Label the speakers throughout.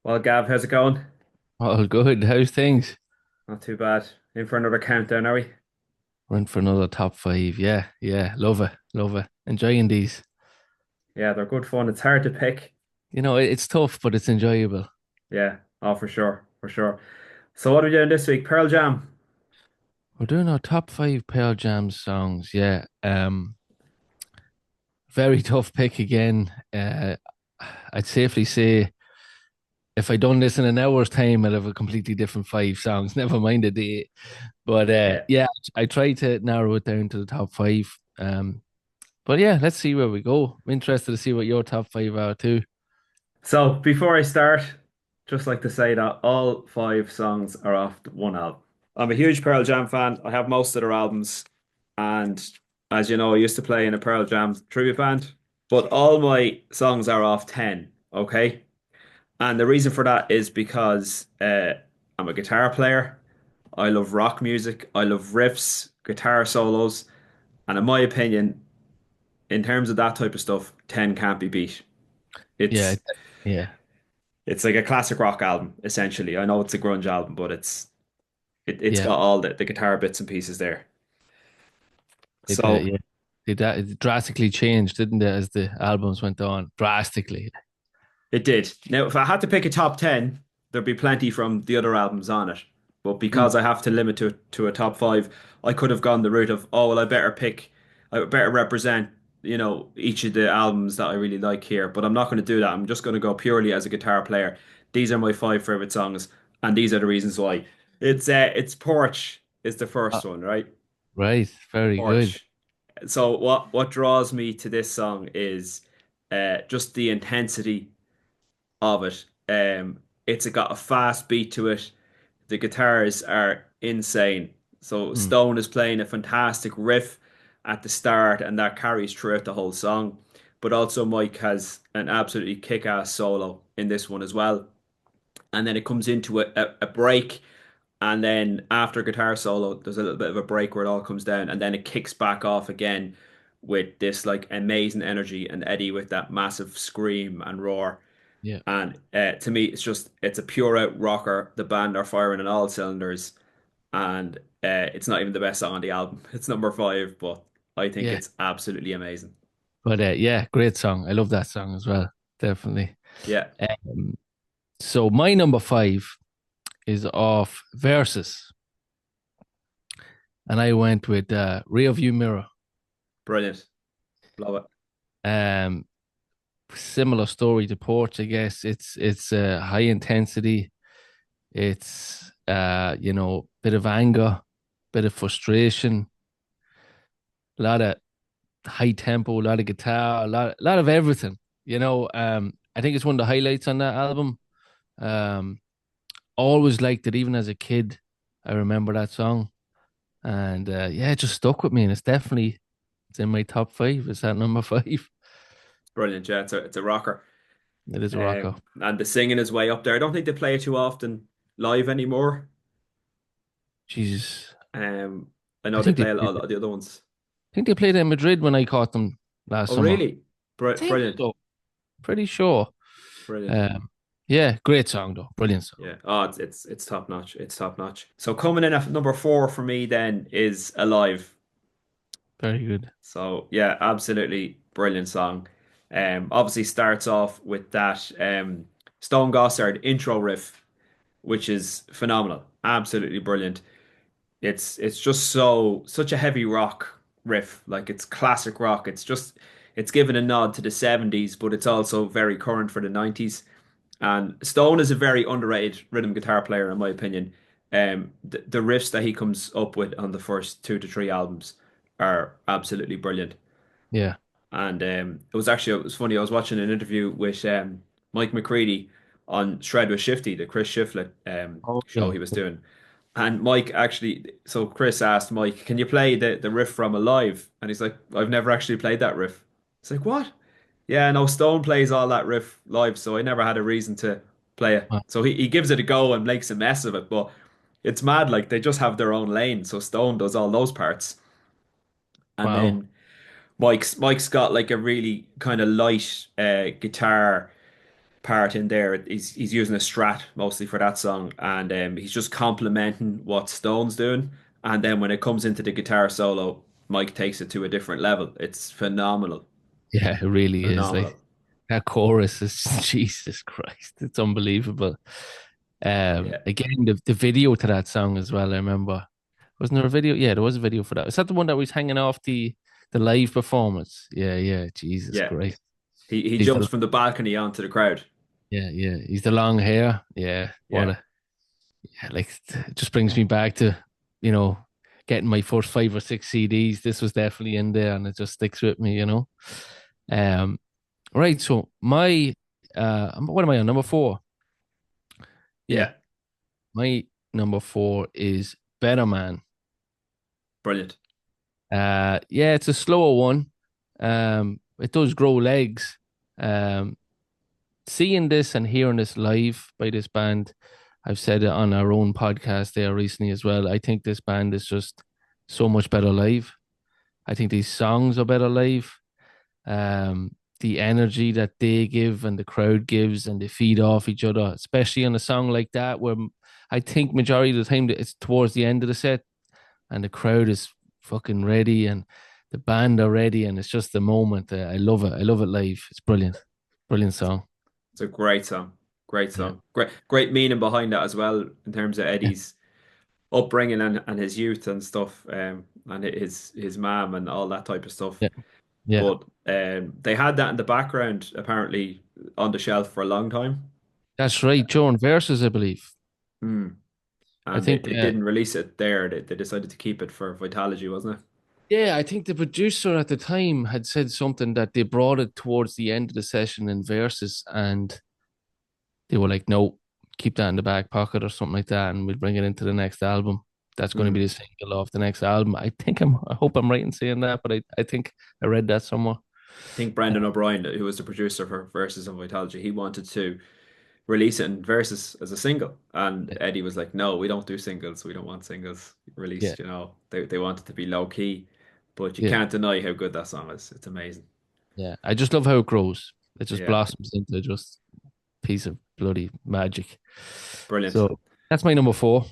Speaker 1: Well, Gav, how's it going?
Speaker 2: All good. How's things?
Speaker 1: Not too bad. In for another countdown, are we?
Speaker 2: We're in for another top five. Yeah, yeah. Love it. Love it. Enjoying these.
Speaker 1: Yeah, they're good fun. It's hard to pick.
Speaker 2: It's tough, but it's enjoyable.
Speaker 1: Yeah, oh, for sure, for sure. So what are we doing this week? Pearl Jam.
Speaker 2: We're doing our top five Pearl Jam songs. Yeah. Very tough pick again. I'd safely say if I done this in an hour's time, I'd have a completely different five songs. Never mind a day. But
Speaker 1: Yeah.
Speaker 2: yeah, I tried to narrow it down to the top five. But yeah, let's see where we go. I'm interested to see what your top five are too.
Speaker 1: So before I start, just like to say that all five songs are off one album. I'm a huge Pearl Jam fan. I have most of their albums, and as you know, I used to play in a Pearl Jam tribute band. But all my songs are off 10, okay? And the reason for that is because I'm a guitar player. I love rock music. I love riffs, guitar solos, and in my opinion, in terms of that type of stuff, 10 can't be beat.
Speaker 2: Yeah,
Speaker 1: It's
Speaker 2: yeah,
Speaker 1: it's like a classic rock album, essentially. I know it's a grunge album, but it's
Speaker 2: yeah.
Speaker 1: got all the guitar bits and pieces there.
Speaker 2: It
Speaker 1: So
Speaker 2: yeah, it drastically changed, didn't it, as the albums went on? Drastically.
Speaker 1: it did. Now, if I had to pick a top 10, there'd be plenty from the other albums on it. But
Speaker 2: Mm.
Speaker 1: because I have to limit to a top five, I could have gone the route of, oh, well, I better represent, each of the albums that I really like here. But I'm not going to do that. I'm just going to go purely as a guitar player. These are my five favorite songs, and these are the reasons why. It's Porch is the
Speaker 2: Uh,
Speaker 1: first one, right?
Speaker 2: right, very good.
Speaker 1: Porch. So what draws me to this song is just the intensity of it. It's got a fast beat to it. The guitars are insane. So
Speaker 2: Mm.
Speaker 1: Stone is playing a fantastic riff at the start, and that carries throughout the whole song. But also Mike has an absolutely kick-ass solo in this one as well. And then it comes into a break, and then after guitar solo, there's a little bit of a break where it all comes down, and then it kicks back off again with this like amazing energy, and Eddie with that massive scream and roar.
Speaker 2: Yeah,
Speaker 1: And to me, it's a pure out rocker. The band are firing on all cylinders, and it's not even the best song on the album. It's number five, but I think
Speaker 2: yeah.
Speaker 1: it's absolutely amazing.
Speaker 2: But yeah, great song. I love that song as well. Definitely.
Speaker 1: Yeah,
Speaker 2: Um, so my number five is off Versus, and I went with Rear View Mirror.
Speaker 1: brilliant. Love it.
Speaker 2: Um, Similar story to Porch, I guess. It's high intensity. It's bit of anger, bit of frustration, a lot of high tempo, a lot of guitar, a lot of everything. I think it's one of the highlights on that album. Um, Always liked it, even as a kid. I remember that song, and yeah, it just stuck with me, and it's in my top five. It's at number five.
Speaker 1: Brilliant. Yeah, it's a rocker.
Speaker 2: It is a rocker.
Speaker 1: And the singing is way up there. I don't think they play it too often live anymore.
Speaker 2: Jesus,
Speaker 1: Um, I know
Speaker 2: I
Speaker 1: they
Speaker 2: think they
Speaker 1: play a
Speaker 2: played
Speaker 1: lot
Speaker 2: it.
Speaker 1: of the other ones.
Speaker 2: I think they played it in Madrid when I caught them last
Speaker 1: Oh,
Speaker 2: summer.
Speaker 1: really?
Speaker 2: I think
Speaker 1: Brilliant.
Speaker 2: so. Pretty sure.
Speaker 1: Brilliant.
Speaker 2: Um, yeah, great song though. Brilliant song.
Speaker 1: Yeah. Oh, it's top notch. It's top notch. So coming in at number four for me then is Alive.
Speaker 2: Very good.
Speaker 1: So yeah, absolutely brilliant song. Obviously starts off with that Stone Gossard intro riff, which is phenomenal. Absolutely brilliant. It's just such a heavy rock riff. Like it's classic rock. It's given a nod to the 70s, but it's also very current for the 90s. And Stone is a very underrated rhythm guitar player, in my opinion. The riffs that he comes up with on the first two to three albums are absolutely brilliant.
Speaker 2: Yeah.
Speaker 1: And it was funny. I was watching an interview with Mike McCready on Shred with Shifty, the Chris Shiflett show
Speaker 2: Okay.
Speaker 1: he was doing. And Mike actually, so Chris asked Mike, "Can you play the riff from Alive?" And he's like, "I've never actually played that riff." It's like, "What?" Yeah, no, Stone plays all that riff live, so I never had a reason to play it.
Speaker 2: Wow.
Speaker 1: So he gives it a go and makes a mess of it, but it's mad. Like they just have their own lane, so Stone does all those parts, and
Speaker 2: Wow.
Speaker 1: then Mike's got like a really kind of light guitar. part in there. He's using a Strat mostly for that song, and he's just complimenting what Stone's doing. And then when it comes into the guitar solo, Mike takes it to a different level. It's phenomenal,
Speaker 2: Yeah, it really is. Like
Speaker 1: phenomenal.
Speaker 2: that chorus is Jesus Christ, it's unbelievable.
Speaker 1: Yeah,
Speaker 2: Again, the video to that song as well. I remember, wasn't there a video? Yeah, there was a video for that. Is that the one that was hanging off the live performance? Yeah, yeah. Jesus
Speaker 1: yeah.
Speaker 2: Christ.
Speaker 1: He
Speaker 2: He's
Speaker 1: jumps
Speaker 2: the
Speaker 1: from the balcony onto the crowd.
Speaker 2: yeah, yeah. He's the long hair. Yeah, what
Speaker 1: Yeah,
Speaker 2: a yeah. Like it just brings me back to you know getting my first 5 or 6 CDs. This was definitely in there, and it just sticks with me. Um. Right. So my what am I on number four? Yeah,
Speaker 1: yeah,
Speaker 2: my number four is Better Man.
Speaker 1: brilliant.
Speaker 2: Yeah, it's a slower one. It does grow legs. Um, Seeing this and hearing this live by this band, I've said it on our own podcast there recently as well. I think this band is just so much better live. I think these songs are better live. The energy that they give and the crowd gives and they feed off each other, especially on a song like that, where I think majority of the time it's towards the end of the set and the crowd is fucking ready and the band are ready and it's just the moment. I love it. I love it live. It's brilliant. Brilliant song.
Speaker 1: It's a great song. Great
Speaker 2: Yeah.
Speaker 1: song. Great meaning behind that as well in terms of
Speaker 2: Yeah.
Speaker 1: Eddie's upbringing and his youth and stuff, and his mom and all that type of stuff.
Speaker 2: Yeah. Yeah.
Speaker 1: But they had that in the background apparently on the shelf for a long time.
Speaker 2: That's right. Joan Versus, I believe.
Speaker 1: Hmm.
Speaker 2: I
Speaker 1: And
Speaker 2: think
Speaker 1: they didn't release it there. They decided to keep it for Vitalogy, wasn't it?
Speaker 2: yeah, I think the producer at the time had said something that they brought it towards the end of the session in Versus and they were like, no, keep that in the back pocket or something like that, and we'll bring it into the next album. That's going to
Speaker 1: Hmm.
Speaker 2: be the single off the next album. I hope I'm right in saying that, but I think I read that somewhere.
Speaker 1: I think Brendan O'Brien, who was the producer for Versus and Vitalogy, he wanted to release it in Versus as a single. And
Speaker 2: Yeah,
Speaker 1: Eddie was like, no, we don't do singles. We don't want singles
Speaker 2: yeah,
Speaker 1: released, They want it to be low key. But you
Speaker 2: yeah,
Speaker 1: can't deny how good that song is. It's amazing.
Speaker 2: yeah. I just love how it grows. It just
Speaker 1: Yeah,
Speaker 2: blossoms into just a piece of bloody magic.
Speaker 1: brilliant.
Speaker 2: So that's my number four.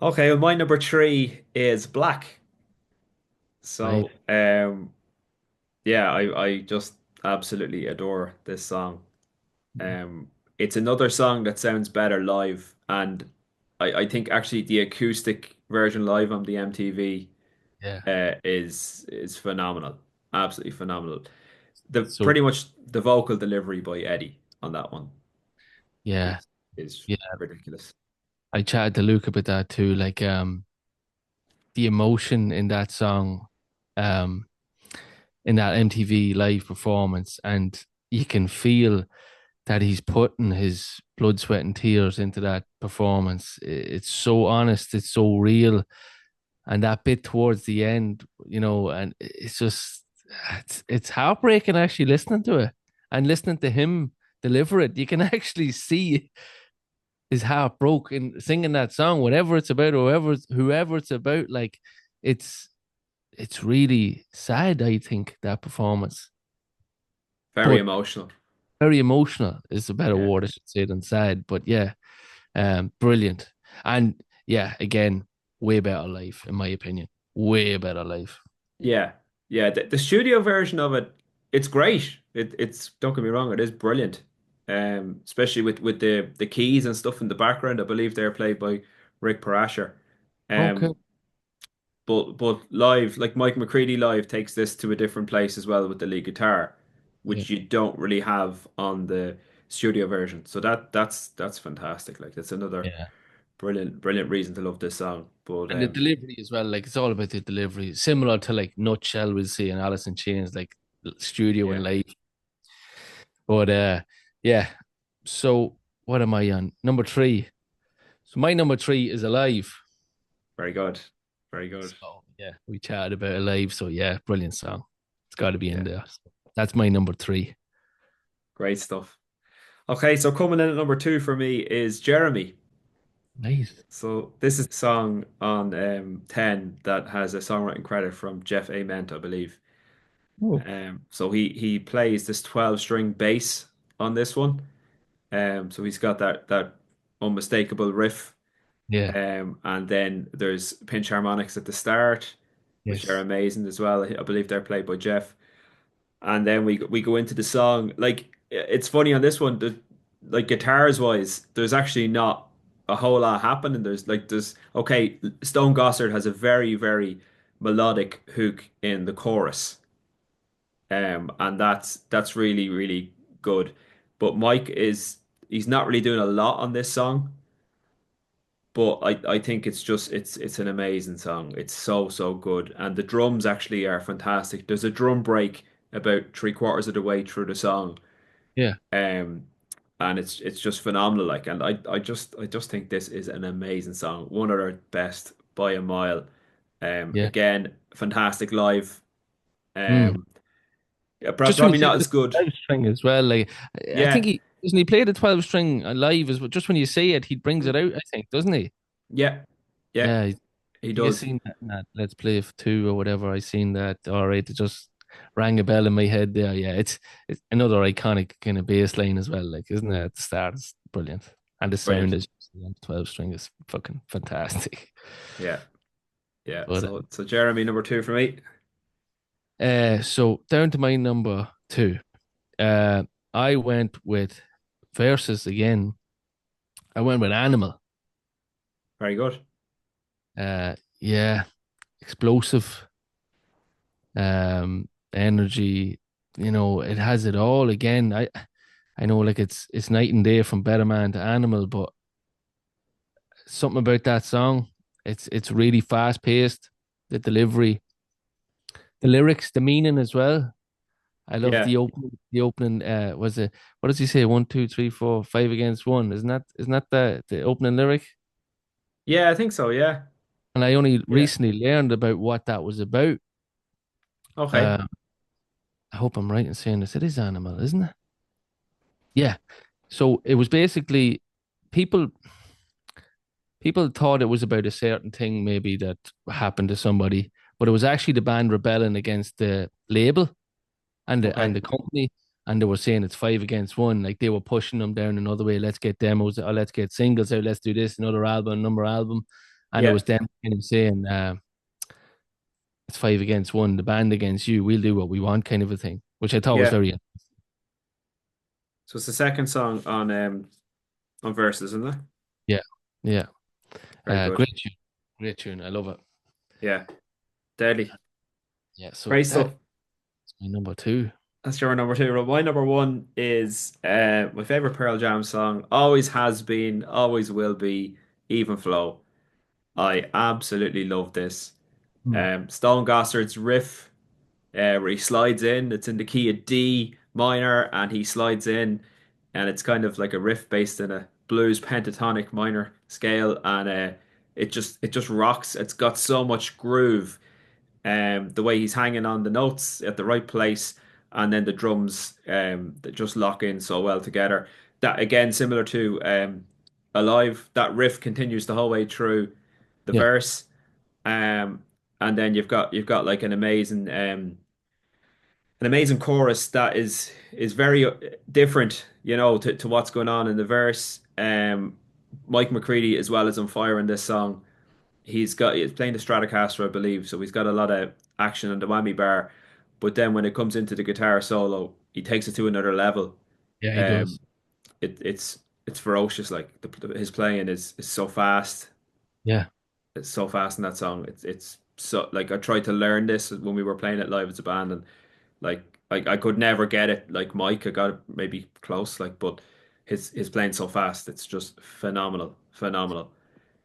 Speaker 1: Okay, well, my number three is Black.
Speaker 2: Right.
Speaker 1: So, yeah, I just absolutely adore this song. It's another song that sounds better live, and I think actually the acoustic version live on the MTV
Speaker 2: Yeah.
Speaker 1: is phenomenal, absolutely phenomenal. The
Speaker 2: So
Speaker 1: pretty much the vocal delivery by Eddie on that one
Speaker 2: yeah,
Speaker 1: is
Speaker 2: yeah.
Speaker 1: ridiculous.
Speaker 2: I chatted to Luke about that too. Like the emotion in that song, um, in that MTV live performance, and you can feel that he's putting his blood, sweat, and tears into that performance. It's so honest, it's so real, and that bit towards the end, and it's just it's heartbreaking actually listening to it and listening to him deliver it. You can actually see his heart broke in singing that song, whatever it's about, or whoever it's about. Like it's it's really sad. I think that performance,
Speaker 1: Very
Speaker 2: but
Speaker 1: emotional.
Speaker 2: very emotional is a better
Speaker 1: Yeah.
Speaker 2: word I should say than sad. But yeah, brilliant, and yeah, again, way better life in my opinion. Way better life.
Speaker 1: Yeah, yeah. The studio version of it, it's great. It's don't get me wrong, it is brilliant. Especially with the keys and stuff in the background. I believe they're played by Rick Parasher.
Speaker 2: Okay.
Speaker 1: Um, but live, like Mike McCready live takes this to a different place as well with the lead guitar,
Speaker 2: Yeah,
Speaker 1: which you don't really have on the studio version. So that's fantastic. Like that's another
Speaker 2: yeah.
Speaker 1: brilliant reason to love this song. But
Speaker 2: And the delivery as well, like it's all about the delivery, similar to like Nutshell we'll see in Alice in Chains, like studio and
Speaker 1: yeah,
Speaker 2: live. But yeah. So what am I on? Number three. So my number three is Alive.
Speaker 1: very good, very good.
Speaker 2: So yeah, we chatted about Alive. So yeah, brilliant song. It's got to be in
Speaker 1: Yeah,
Speaker 2: there. So that's my number three.
Speaker 1: great stuff. Okay, so coming in at number two for me is Jeremy.
Speaker 2: Nice.
Speaker 1: So this is a song on 10 that has a songwriting credit from Jeff Ament, I believe.
Speaker 2: Oh,
Speaker 1: So he plays this 12 string bass on this one. So he's got that unmistakable riff.
Speaker 2: Yeah.
Speaker 1: And then there's pinch harmonics at the start, which are
Speaker 2: Yes.
Speaker 1: amazing as well. I believe they're played by Jeff. And then we go into the song. Like it's funny on this one, like guitars wise, there's actually not a whole lot happening. There's okay, Stone Gossard has a very melodic hook in the chorus. And that's really good. But Mike is he's not really doing a lot on this song. But I think it's an amazing song. It's so good. And the drums actually are fantastic. There's a drum break about three quarters of the way through the song.
Speaker 2: Yeah.
Speaker 1: Um and it's just phenomenal. Like and I just think this is an amazing song. One of their best by a mile.
Speaker 2: Yeah.
Speaker 1: Again, fantastic live.
Speaker 2: Mm.
Speaker 1: Um yeah,
Speaker 2: Just when
Speaker 1: probably
Speaker 2: he
Speaker 1: not
Speaker 2: said
Speaker 1: as
Speaker 2: the
Speaker 1: good.
Speaker 2: 12 string as well, like I think
Speaker 1: Yeah,
Speaker 2: he doesn't he play the 12 string live as well. Just when you say it, he brings
Speaker 1: mm,
Speaker 2: it out, I think, doesn't he?
Speaker 1: yeah, yeah,
Speaker 2: Yeah,
Speaker 1: he
Speaker 2: I guess
Speaker 1: does.
Speaker 2: seen that, in that Let's Play for two or whatever. I seen that. All right, it just rang a bell in my head there. Yeah, it's another iconic kind of bass line as well. Like, isn't it? At the start, it's brilliant, and the sound
Speaker 1: Brilliant.
Speaker 2: is on 12 string is fucking fantastic.
Speaker 1: Yeah, yeah.
Speaker 2: But
Speaker 1: So Jeremy number two for me.
Speaker 2: so down to my number two. Uh, I went with versus again. I went with Animal.
Speaker 1: Very good.
Speaker 2: Yeah, explosive, energy. You know, it has it all. Again, I know like it's night and day from Better Man to Animal, but something about that song. It's really fast paced. The delivery, the lyrics, the meaning as well. I love
Speaker 1: Yeah.
Speaker 2: the opening. Was it what does he say? One, two, three, four, five against one. Isn't that the opening lyric?
Speaker 1: Yeah, I think so. Yeah.
Speaker 2: And I only
Speaker 1: Yeah.
Speaker 2: recently learned about what that was about.
Speaker 1: Okay.
Speaker 2: Uh, I hope I'm right in saying this. It is Animal, isn't it? Yeah. So it was basically people people thought it was about a certain thing maybe that happened to somebody, but it was actually the band rebelling against the label and
Speaker 1: Okay.
Speaker 2: the company, and they were saying it's five against one. Like they were pushing them down another way. Let's get demos, or let's get singles out. Let's do this another album, number album, and it
Speaker 1: Yeah.
Speaker 2: was them kind of saying it's five against one, the band against you. We'll do what we want, kind of a thing, which I thought was
Speaker 1: Yeah.
Speaker 2: very
Speaker 1: So it's the second song on Versus, isn't it?
Speaker 2: yeah, yeah.
Speaker 1: Very good.
Speaker 2: Great tune, great tune. I love it.
Speaker 1: Yeah. Deadly.
Speaker 2: Yeah, so
Speaker 1: Great
Speaker 2: that's
Speaker 1: stuff.
Speaker 2: my number two.
Speaker 1: That's your number two. Well, my number one is my favorite Pearl Jam song. Always has been, always will be. Even Flow. I absolutely love this.
Speaker 2: Hmm.
Speaker 1: Stone Gossard's riff. Where he slides in. It's in the key of D minor, and he slides in, and it's kind of like a riff based in a blues pentatonic minor scale, and it just rocks. It's got so much groove. The way he's hanging on the notes at the right place, and then the drums that just lock in so well together. That again, similar to Alive, that riff continues the whole way through the
Speaker 2: Yeah,
Speaker 1: verse. Um, and then you've got like an amazing chorus that is very different, to what's going on in the verse. Mike McCready as well is on fire in this song. He's playing the Stratocaster, I believe, so he's got a lot of action on the whammy bar. But then when it comes into the guitar solo, he takes it to another level.
Speaker 2: yeah, he
Speaker 1: Um,
Speaker 2: does.
Speaker 1: it's ferocious. Like his playing is so fast.
Speaker 2: Yeah.
Speaker 1: It's so fast in that song. It's so like I tried to learn this when we were playing it live as a band, and like I could never get it like Mike. I got it maybe close, like, but his playing so fast. It's just phenomenal, phenomenal.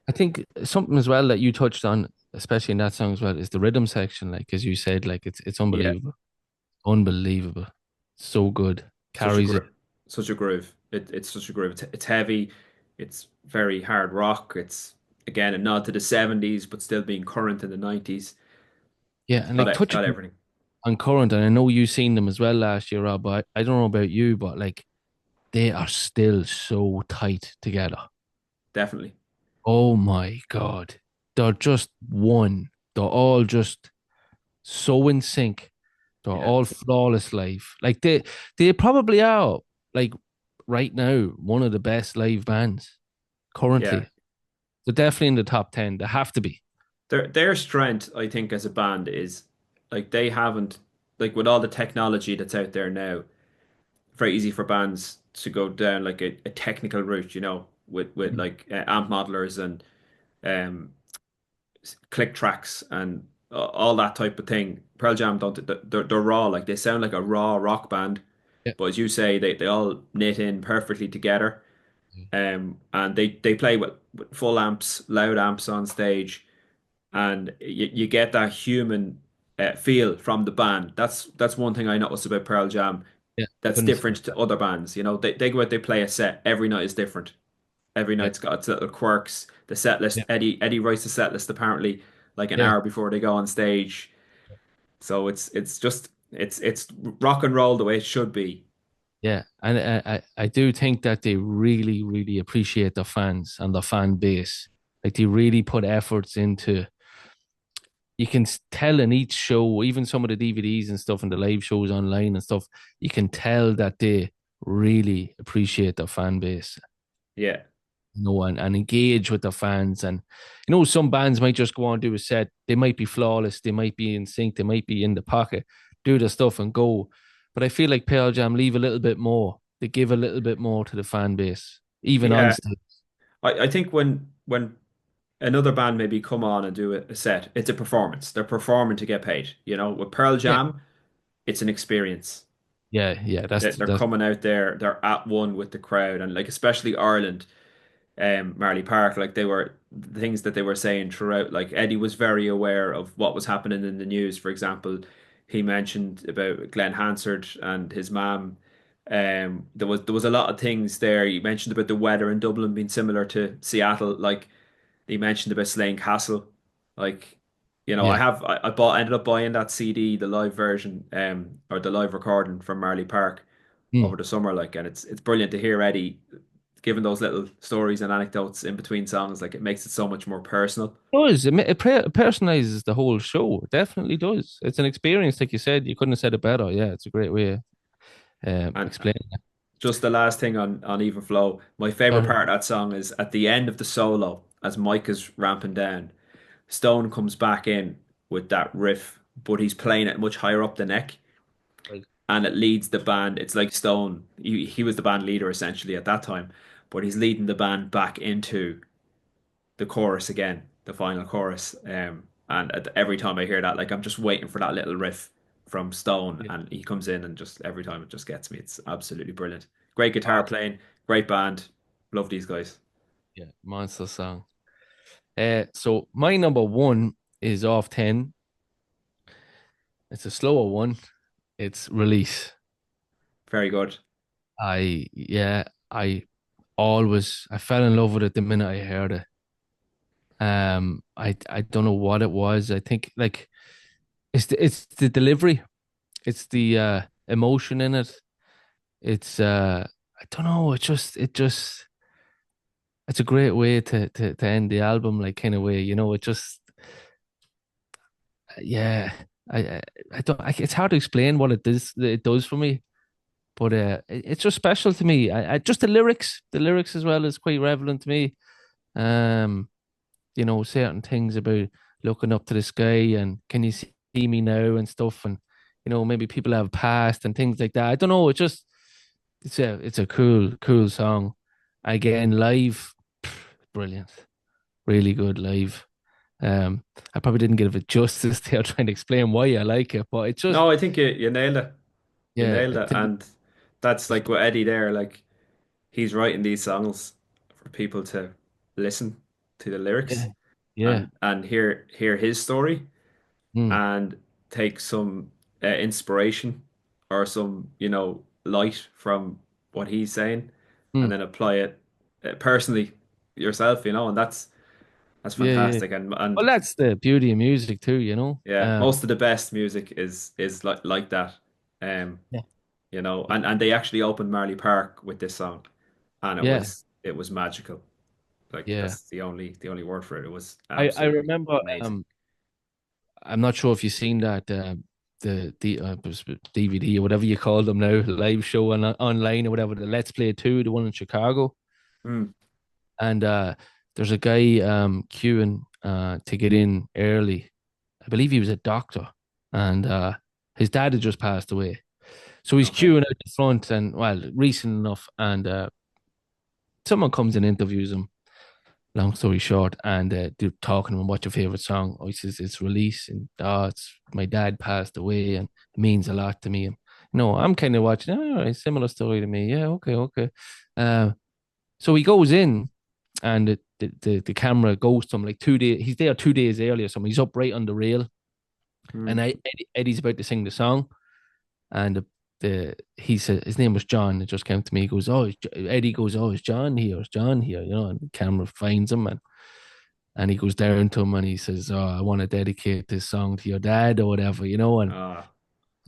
Speaker 2: I think something as well that you touched on, especially in that song as well, is the rhythm section. Like as you said, like it's
Speaker 1: Yeah,
Speaker 2: unbelievable, unbelievable, so good,
Speaker 1: such a
Speaker 2: carries it.
Speaker 1: groove, such a groove. It's such a groove. It's heavy. It's very hard rock. It's again a nod to the '70s, but still being current in the '90s.
Speaker 2: Yeah, and
Speaker 1: Got
Speaker 2: like
Speaker 1: it. Got
Speaker 2: touching
Speaker 1: everything.
Speaker 2: on current, and I know you seen them as well last year, Rob. But I don't know about you, but like they are still so tight together.
Speaker 1: Definitely.
Speaker 2: Oh my God, they're just one. They're all just so in sync. They're
Speaker 1: Yeah.
Speaker 2: all flawless life. Like they probably are. Like right now one of the best live bands
Speaker 1: Yeah.
Speaker 2: currently. They're definitely in the top 10. They have to be.
Speaker 1: Their strength, I think, as a band is like they haven't like with all the technology that's out there now, very easy for bands to go down like a technical route, with
Speaker 2: Mm.
Speaker 1: like amp modelers and um click tracks and all that type of thing. Pearl Jam don't they're raw, like they sound like a raw rock band,
Speaker 2: Yeah.
Speaker 1: but as you say, they all knit in perfectly together. And they play with full amps, loud amps on stage, and you get that human feel from the band. That's one thing I noticed about Pearl Jam
Speaker 2: Yeah.
Speaker 1: that's
Speaker 2: Couldn't say
Speaker 1: different to other bands. They go out, they play a set. Every night is different. Every
Speaker 2: yeah.
Speaker 1: night's got its little quirks. The set list,
Speaker 2: Yeah.
Speaker 1: Eddie writes the set list apparently like an
Speaker 2: Yeah.
Speaker 1: hour before they go on stage. So it's just it's rock and roll the way it should be.
Speaker 2: Yeah, and I do think that they really, really appreciate their fans and their fan base. Like they really put efforts into. You can tell in each show, even some of the DVDs and stuff, and the live shows online and stuff. You can tell that they really appreciate their fan base,
Speaker 1: Yeah.
Speaker 2: and engage with their fans. And some bands might just go on and do a set. They might be flawless, they might be in sync, they might be in the pocket, do the stuff and go. But I feel like Pearl Jam leave a little bit more. They give a little bit more to the fan base, even on
Speaker 1: Yeah.
Speaker 2: stage.
Speaker 1: I think when another band maybe come on and do a set, it's a performance. They're performing to get paid. With Pearl
Speaker 2: Yeah,
Speaker 1: Jam, it's an experience.
Speaker 2: yeah, yeah.
Speaker 1: They're
Speaker 2: That's
Speaker 1: coming out there, they're at one with the crowd, and like especially Ireland, Marley Park, like they were the things that they were saying throughout. Like Eddie was very aware of what was happening in the news. For example, he mentioned about Glenn Hansard and his mom. There was a lot of things there. He mentioned about the weather in Dublin being similar to Seattle. Like he mentioned about Slane Castle. Like,
Speaker 2: yeah.
Speaker 1: I ended up buying that CD, the live version, or the live recording from Marley Park
Speaker 2: Mm.
Speaker 1: over the summer. Like, and it's brilliant to hear Eddie giving those little stories and anecdotes in between songs. Like, it makes it so much more personal.
Speaker 2: It does. It personalizes the whole show. It definitely does. It's an experience, like you said. You couldn't have said it better. Yeah, it's a great way of
Speaker 1: And
Speaker 2: explaining it.
Speaker 1: just the last thing on Even Flow, my favorite
Speaker 2: Uh,
Speaker 1: part of that song is at the end of the solo as Mike is ramping down. Stone comes back in with that riff, but he's playing it much higher up the neck.
Speaker 2: Right.
Speaker 1: And it leads the band. It's like Stone, he was the band leader essentially at that time, but he's leading the band back into the chorus again, the final chorus. And every time I hear that, like I'm just waiting for that little riff from Stone,
Speaker 2: Yeah.
Speaker 1: and he comes in and just every time it just gets me. It's absolutely brilliant. Great guitar
Speaker 2: Ah,
Speaker 1: playing, great band. Love these guys.
Speaker 2: yeah, monster song. So my number one is off 10. It's a slower one. It's Release.
Speaker 1: Very good.
Speaker 2: Yeah, I fell in love with it the minute I heard it. I don't know what it was. I think like it's the delivery, it's the emotion in it. It's I don't know. It's a great way to end the album, like kind of way. It just yeah. I don't. It's hard to explain what it does for me, but it's just special to me. I just the lyrics as well is quite relevant to me. Um, certain things about looking up to the sky and can you see me now and stuff, and maybe people have passed and things like that. I don't know. It's a cool song. Again, live, brilliant, really good live. I probably didn't give it justice there trying to explain why I like it, but it's just
Speaker 1: No, I think you nailed it. You
Speaker 2: yeah,
Speaker 1: nailed
Speaker 2: I
Speaker 1: it,
Speaker 2: think
Speaker 1: and that's like with Eddie there. Like he's writing these songs for people to listen to the
Speaker 2: yeah,
Speaker 1: lyrics
Speaker 2: yeah,
Speaker 1: and hear his story
Speaker 2: mm,
Speaker 1: and take some inspiration or some light from what he's saying and
Speaker 2: mm,
Speaker 1: then apply it personally yourself, and that's
Speaker 2: yeah, yeah.
Speaker 1: fantastic. and
Speaker 2: Well,
Speaker 1: and
Speaker 2: that's the beauty of music too.
Speaker 1: yeah, most of the best music is like that. um
Speaker 2: Yeah,
Speaker 1: and they actually opened Marley Park with this song, and it
Speaker 2: yeah,
Speaker 1: was it was magical. Like
Speaker 2: yeah.
Speaker 1: that's the only word for it. It was
Speaker 2: I
Speaker 1: absolutely
Speaker 2: remember.
Speaker 1: amazing.
Speaker 2: I'm not sure if you've seen that. the DVD or whatever you call them now, live show online or whatever, the Let's Play 2, the one in Chicago.
Speaker 1: Mm.
Speaker 2: And there's a guy queuing to get in early. I believe he was a doctor, and his dad had just passed away. So he's
Speaker 1: Okay.
Speaker 2: queuing out the front, and well, recent enough, and someone comes and interviews him. Long story short, and they're talking to him, what's your favorite song? Oh, he says it's Release, and it's my dad passed away, and it means a lot to me. And no, I'm kind of watching. Oh, a similar story to me. Yeah, okay, okay. Uh, so he goes in, and the camera goes to him like 2 days. He's there 2 days earlier, so he's up right on the rail, and
Speaker 1: Mm.
Speaker 2: Eddie's about to sing the song, and he said his name was John. It just came to me. He goes, "Oh, Eddie goes, oh, is John here? Is John here?" You know, and the camera finds him, and he goes down to him and he says, "Oh, I want to dedicate this song to your dad or whatever,"
Speaker 1: Ah,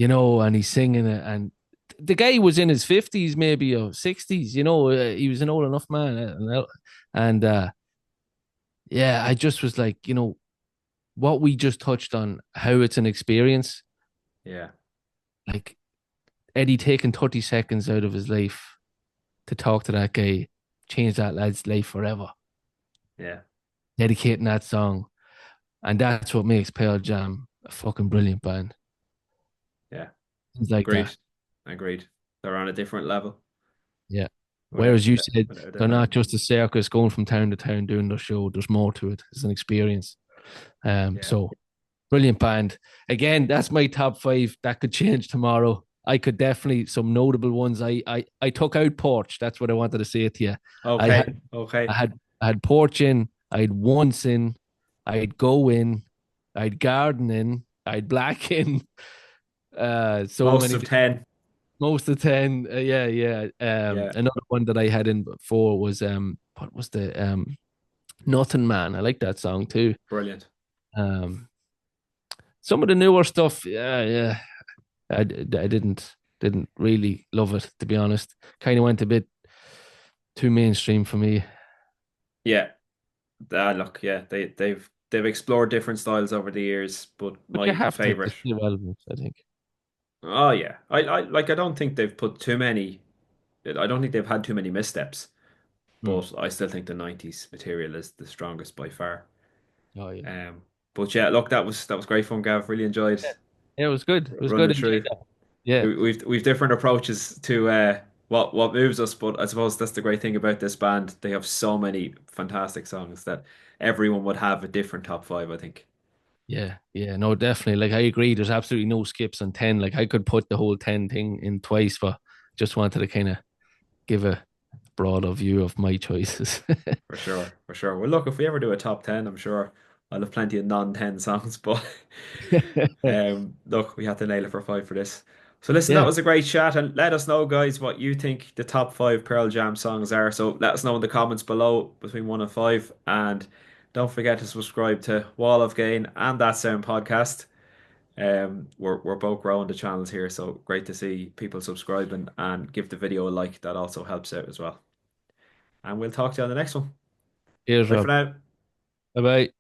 Speaker 2: and he's singing it, and the guy was in his 50s, maybe, or 60s. He was an old enough man, and yeah, I just was like, what we just touched on, how it's an experience,
Speaker 1: yeah,
Speaker 2: like Eddie taking 30 seconds out of his life to talk to that guy, change that lad's life forever,
Speaker 1: yeah,
Speaker 2: dedicating that song. And that's what makes Pearl Jam a fucking brilliant band.
Speaker 1: yeah.
Speaker 2: Things like
Speaker 1: Agreed.
Speaker 2: that.
Speaker 1: Agreed. They're on a different level,
Speaker 2: Yeah.
Speaker 1: without
Speaker 2: Whereas you said
Speaker 1: without a
Speaker 2: they're
Speaker 1: doubt.
Speaker 2: not just a circus going from town to town doing their show. There's more to it. It's an experience.
Speaker 1: Yeah.
Speaker 2: So brilliant band. Again, that's my top five. That could change tomorrow. I could definitely some notable ones. I took out Porch. That's what I wanted to say to you. I
Speaker 1: Okay.
Speaker 2: had I
Speaker 1: Okay.
Speaker 2: had I had Porch in. I had Once in. I'd Go in. I'd Garden in. I'd Black in. So
Speaker 1: Most
Speaker 2: many.
Speaker 1: of 10.
Speaker 2: Most of 10. Yeah, yeah.
Speaker 1: Yeah.
Speaker 2: Another one that I had in before was what was the Nothing Man. I like that song too.
Speaker 1: Brilliant.
Speaker 2: Um, some of the newer stuff, yeah, yeah. I didn't really love it, to be honest. Kind of went a bit too mainstream for me.
Speaker 1: Yeah. Look, yeah, they've explored different styles over the years, but
Speaker 2: But you
Speaker 1: my
Speaker 2: have to
Speaker 1: favorite.
Speaker 2: stay relevant, I think.
Speaker 1: Oh yeah. I don't think they've put too many. I don't think they've had too many missteps,
Speaker 2: Hmm.
Speaker 1: but I still think the 90s material is the strongest by far.
Speaker 2: Oh yeah.
Speaker 1: Um, but yeah, look, that was great fun, Gav. Really enjoyed
Speaker 2: Yeah, it was good. It was good.
Speaker 1: running
Speaker 2: Enjoyed
Speaker 1: through.
Speaker 2: that. Yeah.
Speaker 1: We've different approaches to what moves us, but I suppose that's the great thing about this band. They have so many fantastic songs that everyone would have a different top five, I think.
Speaker 2: Yeah, yeah, no, definitely. Like I agree, there's absolutely no skips on 10. Like I could put the whole 10 thing in twice, but just wanted to kind of give a broader view of my choices.
Speaker 1: For sure, for sure. Well, look, if we ever do a top 10, I'm sure I'll have plenty of non-10 songs, but look, we had to nail it for five for this. So listen, that
Speaker 2: Yeah,
Speaker 1: was a great chat, and let us know, guys, what you think the top five Pearl Jam songs are. So let us know in the comments below between one and five, and don't forget to subscribe to Wall of Gain and That Sound podcast. We're both growing the channels here, so great to see people subscribing and give the video a like. That also helps out as well. And we'll talk to you on the next one.
Speaker 2: cheers,
Speaker 1: Bye for
Speaker 2: Rob.
Speaker 1: now.
Speaker 2: Bye bye.